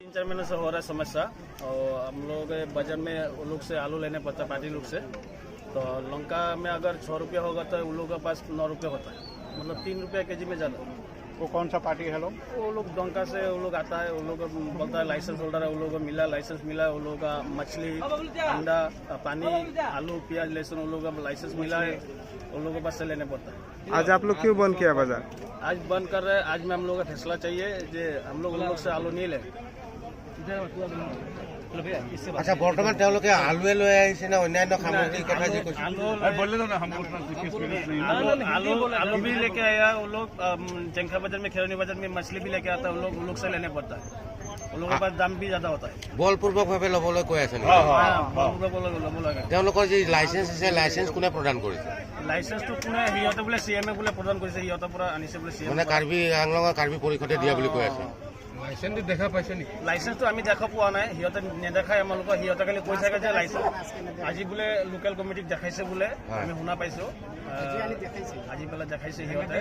3-4 महीने से हो रहा है समस्या और हम लोग बजट में उन लोग से आलू लेने पड़ता है पार्टी लोग से। तो लंका में अगर 6 रुपये होगा तो उन लोगों के पास 9 रुपये होता है, मतलब 3 रुपये केजी में ज़्यादा। वो कौन सा पार्टी है लोग? वो लोग डंका से वो लोग आता है, उन लोग बोलता है लाइसेंस होल्डर है, उन लोगों को मिला लाइसेंस मिला, उन लोगों का मछली अंडा पानी आलू प्याज लहसुन उन लोगों का लाइसेंस मिला है, उन लोगों के पास से लेने पड़ता है। आज आप लोग क्यों बंद किया बाजार? आज बंद कर रहे हैं, आज में हम लोग का फैसला चाहिए যে हम लोग उन लोग से आलू नहीं ले। আচ্ছা বৰ্তমান তেওঁলোকে আলুৱে লৈ আহিছে না অন্যান্য সামগ্ৰী কথা যি কৈছে आलू भी लेके आया वो लोग, जंखा बाजार में खिलौनी बाजार में मछली भी लेके आता है, उन लोग से लेने पड़ता है, उन लोगों के पास दाम भी ज्यादा होता है। বলপূৰ্বকভাৱে ল'বলৈ কৈ আছে নেকি? তেওঁলোকৰ যি লাইচেন্স আছে লাইচেন্স কোনে প্ৰদান কৰিছে? লাইচেন্সটো কোনে সিহঁতে বোলে CMA বোলে প্ৰদান কৰিছে, সিহঁতৰ পৰা আনিছে বোলে CMA। মানে কাৰ্বি আংলঙৰ কাৰ্বি পৰিষদে দিয়া বুলি কৈ আছে। লাইচেন্সটো আমি দেখা পোৱা নাই, সিহঁতে নেদেখাই আমালোকৰ, সিহঁতে খালি কৈ থাকে যে লাইচেন্স আজি বোলে লোকেল কমিটিক দেখাইছে বোলে, আমি শুনা পাইছো আজি পেলাই দেখাইছে সিহঁতে।